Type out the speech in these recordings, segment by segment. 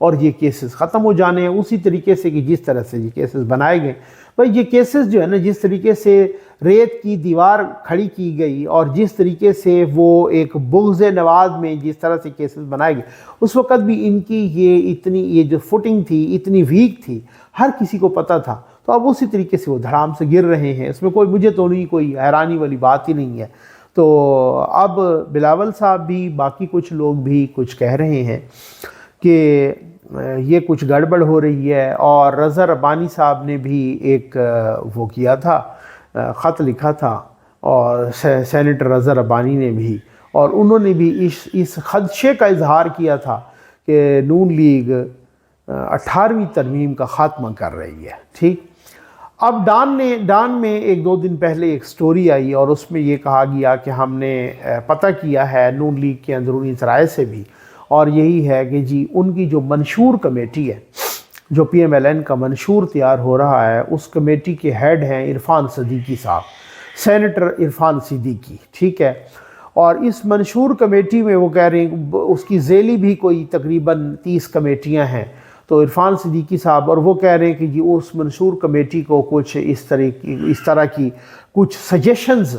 اور یہ کیسز ختم ہو جانے ہیں اسی طریقے سے کہ جس طرح سے یہ کیسز بنائے گئے۔ بھائی یہ کیسز جو ہے نا جس طریقے سے ریت کی دیوار کھڑی کی گئی اور جس طریقے سے وہ ایک بغض نواز میں جس طرح سے کیسز بنائے گئے، اس وقت بھی ان کی یہ جو فوٹنگ تھی اتنی ویک تھی، ہر کسی کو پتہ تھا، تو اب اسی طریقے سے وہ دھڑام سے گر رہے ہیں۔ اس میں مجھے تو نہیں کوئی حیرانی والی بات ہی نہیں ہے۔ تو اب بلاول صاحب بھی باقی کچھ لوگ بھی کچھ کہہ رہے ہیں کہ یہ کچھ گڑبڑ ہو رہی ہے، اور رضا ربانی صاحب نے بھی ایک وہ کیا تھا، خط لکھا تھا، اور سینیٹر رضا ربانی نے بھی، اور انہوں نے بھی اس خدشے کا اظہار کیا تھا کہ نون لیگ 18ویں ترمیم کا خاتمہ کر رہی ہے۔ ٹھیک، اب ڈان میں ایک دو دن پہلے ایک سٹوری آئی اور اس میں یہ کہا گیا کہ ہم نے پتہ کیا ہے نون لیگ کے اندرونی ذرائع سے بھی، اور یہی ہے کہ جی ان کی جو منشور کمیٹی ہے، جو پی ایم ایل این کا منشور تیار ہو رہا ہے، اس کمیٹی کے ہیڈ ہیں عرفان صدیقی صاحب، سینیٹر عرفان صدیقی، ٹھیک ہے۔ اور اس منشور کمیٹی میں وہ کہہ رہے ہیں اس کی ذیلی بھی کوئی تقریباً 30 کمیٹیاں ہیں، تو عرفان صدیقی صاحب، اور وہ کہہ رہے ہیں کہ جی اس منشور کمیٹی کو کچھ اس طرح کی کچھ سجیشنز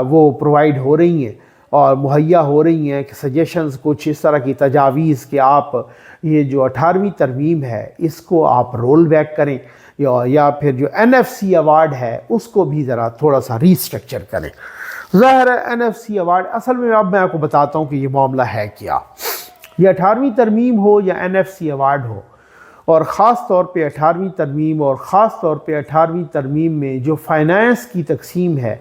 وہ پرووائیڈ ہو رہی ہیں اور مہیا ہو رہی ہیں کہ سجیشنز کچھ اس طرح کی تجاویز کہ آپ یہ جو 18ویں ترمیم ہے اس کو آپ رول بیک کریں، یا پھر جو این ایف سی ایوارڈ ہے اس کو بھی ذرا تھوڑا سا ری اسٹرکچر کریں۔ ظاہر ہے این ایف سی ایوارڈ اصل میں اب میں آپ کو بتاتا ہوں کہ یہ معاملہ ہے کیا۔ یہ 18ویں ترمیم ہو یا این ایف سی ایوارڈ ہو، اور خاص طور پہ 18ویں ترمیم، اور خاص طور پہ 18ویں ترمیم میں جو فائنانس کی تقسیم ہے،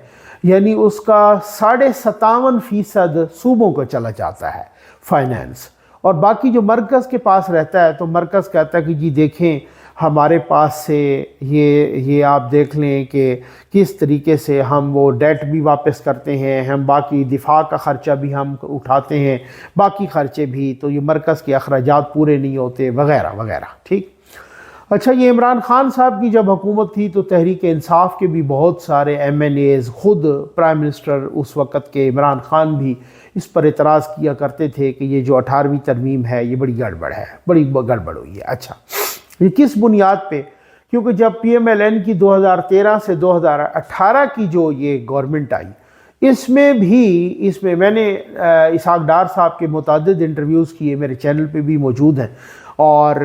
یعنی اس کا 57.5% صوبوں کو چلا جاتا ہے فائنانس، اور باقی جو مرکز کے پاس رہتا ہے تو مرکز کہتا ہے کہ جی دیکھیں ہمارے پاس سے یہ آپ دیکھ لیں کہ کس طریقے سے ہم وہ ڈیٹ بھی واپس کرتے ہیں، ہم باقی دفاع کا خرچہ بھی ہم اٹھاتے ہیں، باقی خرچے بھی، تو یہ مرکز کے اخراجات پورے نہیں ہوتے وغیرہ وغیرہ۔ ٹھیک، اچھا، یہ عمران خان صاحب کی جب حکومت تھی تو تحریک انصاف کے بھی بہت سارے ایم این ایز، خود پرائم منسٹر اس وقت کے عمران خان بھی اس پر اعتراض کیا کرتے تھے کہ یہ جو 18ویں ترمیم ہے یہ بڑی گڑبڑ ہے، بڑی گڑبڑ ہوئی ہے۔ اچھا، یہ کس بنیاد پہ؟ کیونکہ جب پی ایم ایل این کی 2013 سے 2018 کی جو یہ گورنمنٹ آئی، اس میں میں نے اسحاق ڈار صاحب کے متعدد انٹرویوز کیے، میرے چینل پہ بھی موجود ہیں، اور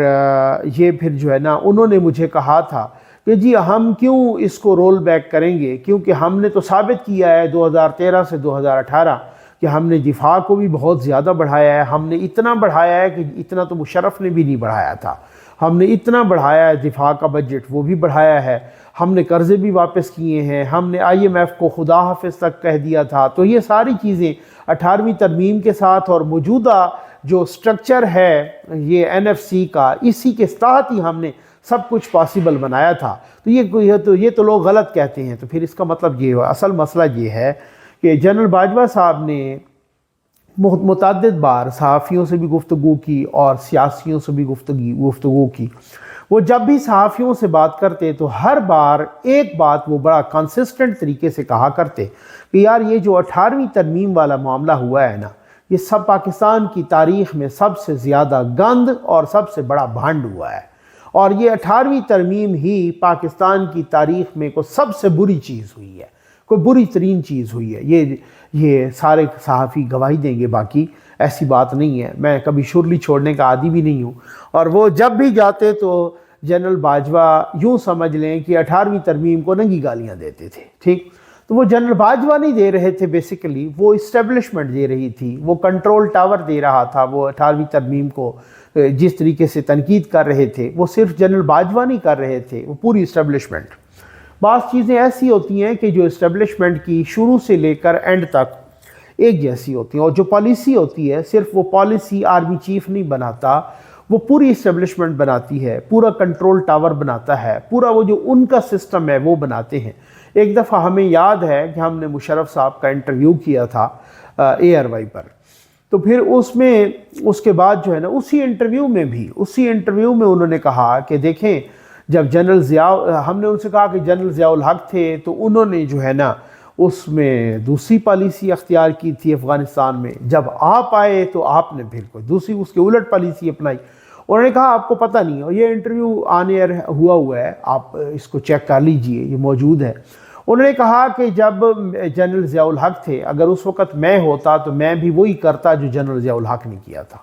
یہ پھر جو ہے نا انہوں نے مجھے کہا تھا کہ جی ہم کیوں اس کو رول بیک کریں گے، کیونکہ ہم نے تو ثابت کیا ہے 2013 سے 2018 کہ ہم نے دفاع کو بھی بہت زیادہ بڑھایا ہے، ہم نے اتنا بڑھایا ہے کہ اتنا تو مشرف نے بھی نہیں بڑھایا تھا، ہم نے اتنا بڑھایا ہے دفاع کا بجٹ، وہ بھی بڑھایا ہے، ہم نے قرضے بھی واپس کیے ہیں، ہم نے آئی ایم ایف کو خدا حافظ تک کہہ دیا تھا۔ تو یہ ساری چیزیں 18ویں ترمیم کے ساتھ اور موجودہ جو سٹرکچر ہے یہ این ایف سی کا، اسی کے تحت ہی ہم نے سب کچھ پاسبل بنایا تھا۔ تو یہ تو لوگ غلط کہتے ہیں، تو پھر اس کا مطلب یہ ہے، اصل مسئلہ یہ ہے کہ جنرل باجوہ صاحب نے متعدد بار صحافیوں سے بھی گفتگو کی اور سیاسیوں سے بھی گفتگو کی۔ وہ جب بھی صحافیوں سے بات کرتے تو ہر بار ایک بات وہ بڑا کنسسٹنٹ طریقے سے کہا کرتے کہ یار یہ جو 18ویں ترمیم والا معاملہ ہوا ہے نا، یہ سب پاکستان کی تاریخ میں سب سے زیادہ گند اور سب سے بڑا بھانڈ ہوا ہے، اور یہ 18ویں ترمیم ہی پاکستان کی تاریخ میں کوئی سب سے بری چیز ہوئی ہے، کوئی بری ترین چیز ہوئی ہے۔ یہ سارے صحافی گواہی دیں گے، باقی ایسی بات نہیں ہے، میں کبھی شرلی چھوڑنے کا عادی بھی نہیں ہوں، اور وہ جب بھی جاتے تو جنرل باجوہ یوں سمجھ لیں کہ 18ویں ترمیم کو ننگی گالیاں دیتے تھے۔ ٹھیک، تو وہ جنرل باجوہ نہیں دے رہے تھے، بیسیکلی وہ اسٹیبلشمنٹ دے رہی تھی، وہ کنٹرول ٹاور دے رہا تھا، وہ 18ویں ترمیم کو جس طریقے سے تنقید کر رہے تھے وہ صرف جنرل باجوہ نہیں کر رہے تھے، وہ پوری اسٹیبلشمنٹ۔ بعض چیزیں ایسی ہوتی ہیں کہ جو اسٹیبلشمنٹ کی شروع سے لے کر اینڈ تک ایک جیسی ہوتی ہیں، اور جو پالیسی ہوتی ہے صرف وہ پالیسی آرمی چیف نہیں بناتا، وہ پوری اسٹیبلشمنٹ بناتی ہے، پورا کنٹرول ٹاور بناتا ہے، پورا وہ جو ان کا سسٹم ہے وہ بناتے ہیں۔ ایک دفعہ ہمیں یاد ہے کہ ہم نے مشرف صاحب کا انٹرویو کیا تھا اے آر وائی پر، تو پھر اس کے بعد جو ہے نا اسی انٹرویو میں انہوں نے کہا کہ دیکھیں جب ہم نے ان سے کہا کہ جنرل ضیاء الحق تھے تو انہوں نے جو ہے نا اس میں دوسری پالیسی اختیار کی تھی افغانستان میں، جب آپ آئے تو آپ نے پھر کوئی دوسری اس کے الٹ پالیسی اپنائی، انہوں نے کہا آپ کو پتہ نہیں، اور یہ انٹرویو آن ایئر ہوا ہے، آپ اس کو چیک کر لیجئے، یہ موجود ہے۔ انہوں نے کہا کہ جب جنرل ضیاء الحق تھے، اگر اس وقت میں ہوتا تو میں بھی وہی کرتا جو جنرل ضیاء الحق نے کیا تھا،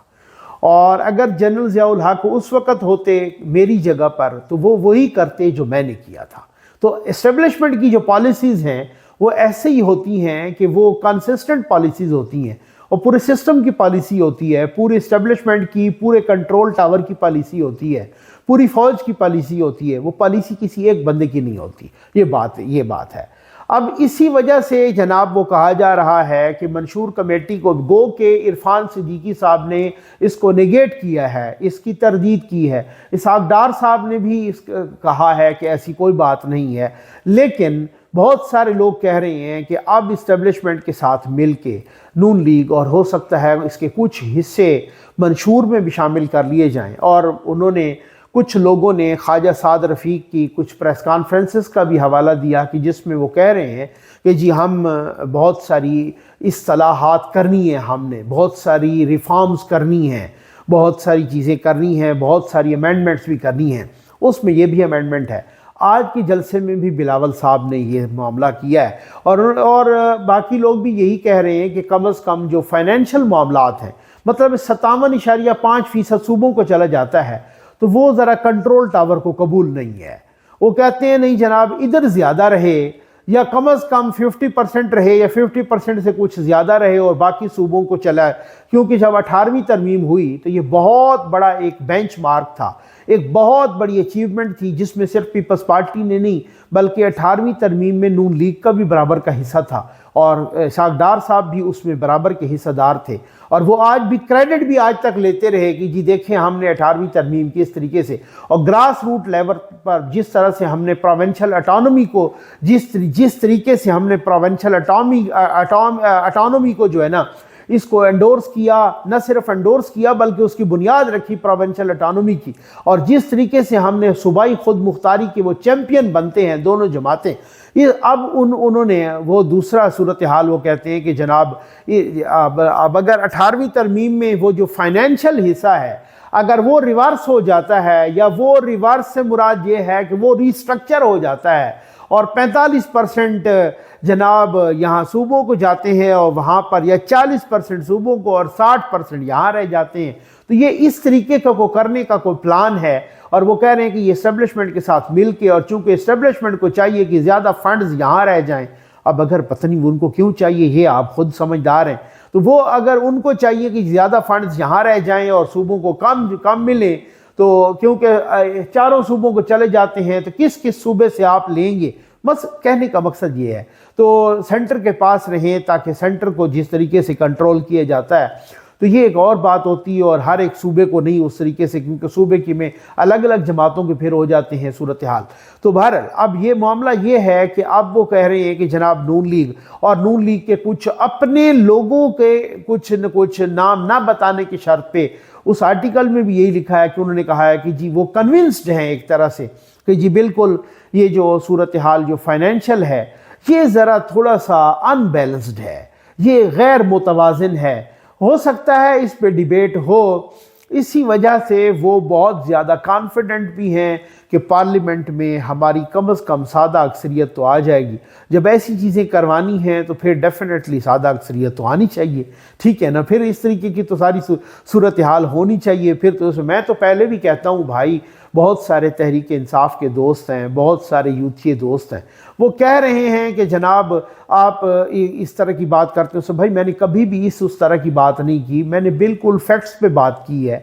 اور اگر جنرل ضیاء الحق اس وقت ہوتے میری جگہ پر تو وہ وہی کرتے جو میں نے کیا تھا۔ تو اسٹیبلشمنٹ کی جو پالیسیز ہیں وہ ایسے ہی ہوتی ہیں کہ وہ کنسسٹنٹ پالیسیز ہوتی ہیں، اور پورے سسٹم کی پالیسی ہوتی ہے، پورے اسٹیبلشمنٹ کی، پورے کنٹرول ٹاور کی پالیسی ہوتی ہے، پوری فوج کی پالیسی ہوتی ہے، وہ پالیسی کسی ایک بندے کی نہیں ہوتی۔ یہ بات ہے۔ اب اسی وجہ سے جناب وہ کہا جا رہا ہے کہ منشور کمیٹی کو گو کہ عرفان صدیقی صاحب نے اس کو نیگیٹ کیا ہے، اس کی تردید کی ہے، اسحاق ڈار صاحب نے بھی کہا ہے کہ ایسی کوئی بات نہیں ہے، لیکن بہت سارے لوگ کہہ رہے ہیں کہ اب اسٹیبلشمنٹ کے ساتھ مل کے نون لیگ، اور ہو سکتا ہے اس کے کچھ حصے منشور میں بھی شامل کر لیے جائیں، اور انہوں نے کچھ لوگوں نے خواجہ سعد رفیق کی کچھ پریس کانفرنسز کا بھی حوالہ دیا کہ جس میں وہ کہہ رہے ہیں کہ جی ہم بہت ساری اصلاحات کرنی ہیں، ہم نے بہت ساری ریفارمز کرنی ہیں، بہت ساری چیزیں کرنی ہیں، بہت ساری امینڈمنٹس بھی کرنی ہیں۔ اس میں یہ بھی امینڈمنٹ ہے۔ آج کے جلسے میں بھی بلاول صاحب نے یہ معاملہ کیا ہے، اور باقی لوگ بھی یہی کہہ رہے ہیں کہ کم از کم جو فائنینشل معاملات ہیں، مطلب 57.5% صوبوں کو چلا جاتا ہے، تو وہ ذرا کنٹرول ٹاور کو قبول نہیں ہے۔ وہ کہتے ہیں نہیں جناب ادھر زیادہ رہے، یا کم از کم 50% رہے، یا 50% سے کچھ زیادہ رہے اور باقی صوبوں کو چلا ہے، کیونکہ جب 18ویں ترمیم ہوئی تو یہ بہت بڑا ایک بینچ مارک تھا، ایک بہت بڑی اچیومنٹ تھی، جس میں صرف پیپلز پارٹی نے نہیں بلکہ 18ویں ترمیم میں نون لیگ کا بھی برابر کا حصہ تھا، اور اسحاق ڈار صاحب بھی اس میں برابر کے حصہ دار تھے، اور وہ آج بھی کریڈٹ بھی آج تک لیتے رہے کہ جی دیکھیں ہم نے 18ویں ترمیم کی اس طریقے سے، اور گراس روٹ لیول پر جس طرح سے ہم نے پروونشل اٹانومی کو جس طریقے سے ہم نے پروونشل اٹانومی کو جو ہے نا اس کو انڈورس کیا، نہ صرف انڈورس کیا بلکہ اس کی بنیاد رکھی پروونشل اٹانومی کی، اور جس طریقے سے ہم نے صوبائی خود مختاری کے وہ چیمپئن بنتے ہیں دونوں جماعتیں، یہ اب انہوں نے وہ دوسرا صورتحال وہ کہتے ہیں کہ جناب اب اگر 18ویں ترمیم میں وہ جو فائنینشل حصہ ہے اگر وہ ریورس ہو جاتا ہے، یا وہ ریورس سے مراد یہ ہے کہ وہ ریسٹرکچر ہو جاتا ہے، اور 45% جناب یہاں صوبوں کو جاتے ہیں اور وہاں پر، یا 40% صوبوں کو اور 60% یہاں رہ جاتے ہیں، تو یہ اس طریقے کا کو کرنے کا کوئی پلان ہے، اور وہ کہہ رہے ہیں کہ یہ اسٹیبلشمنٹ کے ساتھ مل کے، اور چونکہ اسٹیبلشمنٹ کو چاہیے کہ زیادہ فنڈز یہاں رہ جائیں، اب اگر پتہ نہیں ان کو کیوں چاہیے، یہ آپ خود سمجھدار ہیں، تو وہ اگر ان کو چاہیے کہ زیادہ فنڈز یہاں رہ جائیں اور صوبوں کو کم ملیں، تو کیونکہ چاروں صوبوں کو چلے جاتے ہیں تو کس صوبے سے آپ لیں گے، بس کہنے کا مقصد یہ ہے، تو سینٹر کے پاس رہیں تاکہ سینٹر کو جس طریقے سے کنٹرول کیا جاتا ہے، تو یہ ایک اور بات ہوتی ہے، اور ہر ایک صوبے کو نہیں اس طریقے سے، کیونکہ صوبے کی میں الگ الگ جماعتوں کے پھر ہو جاتے ہیں صورتحال۔ تو بہرحال اب یہ معاملہ یہ ہے کہ اب وہ کہہ رہے ہیں کہ جناب نون لیگ اور نون لیگ کے کچھ اپنے لوگوں کے کچھ نہ کچھ نام نہ بتانے کی شرط پہ، اس آرٹیکل میں بھی یہی لکھا ہے کہ انہوں نے کہا ہے کہ جی وہ کنونسڈ ہیں ایک طرح سے کہ جی بالکل یہ جو صورتحال جو فائنینشل ہے یہ ذرا تھوڑا سا ان بیلنسڈ ہے، یہ غیر متوازن ہے، ہو سکتا ہے اس پہ ڈیبیٹ ہو، اسی وجہ سے وہ بہت زیادہ کانفیڈنٹ بھی ہیں کہ پارلیمنٹ میں ہماری کم از کم سادہ اکثریت تو آ جائے گی، جب ایسی چیزیں کروانی ہیں تو پھر ڈیفینیٹلی سادہ اکثریت تو آنی چاہیے، ٹھیک ہے نا، پھر اس طریقے کی تو ساری صورتحال ہونی چاہیے، پھر تو میں تو پہلے بھی کہتا ہوں بھائی، بہت سارے تحریک انصاف کے دوست ہیں، بہت سارے یوتھیے دوست ہیں، وہ کہہ رہے ہیں کہ جناب آپ اس طرح کی بات کرتے ہو، بھائی میں نے کبھی بھی اس طرح کی بات نہیں کی، میں نے بالکل فیکٹس پہ بات کی ہے،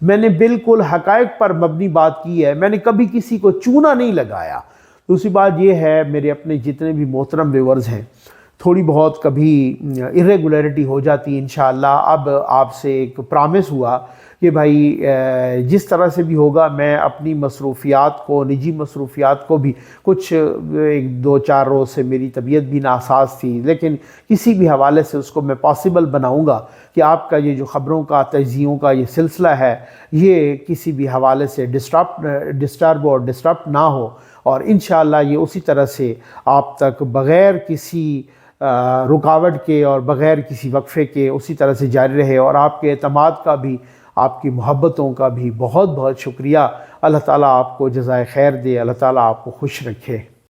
میں نے بالکل حقائق پر مبنی بات کی ہے، میں نے کبھی کسی کو چونا نہیں لگایا۔ دوسری بات یہ ہے، میرے اپنے جتنے بھی محترم ویورز ہیں، تھوڑی بہت کبھی irregularity ہو جاتی ہے، انشاءاللہ اب آپ سے ایک پرامس ہوا کہ بھائی جس طرح سے بھی ہوگا میں اپنی مصروفیات کو، نجی مصروفیات کو بھی، کچھ ایک دو چار روز سے میری طبیعت بھی ناساز تھی، لیکن کسی بھی حوالے سے اس کو میں پاسبل بناؤں گا کہ آپ کا یہ جو خبروں کا، تجزیوں کا یہ سلسلہ ہے، یہ کسی بھی حوالے سے ڈسٹرب اور ڈسٹرپ نہ ہو، اور انشاءاللہ یہ اسی طرح سے آپ تک بغیر کسی رکاوٹ کے اور بغیر کسی وقفے کے اسی طرح سے جاری رہے، اور آپ کے اعتماد کا بھی آپ کی محبتوں کا بھی بہت بہت شکریہ۔ اللہ تعالیٰ آپ کو جزائے خیر دے، اللہ تعالیٰ آپ کو خوش رکھے۔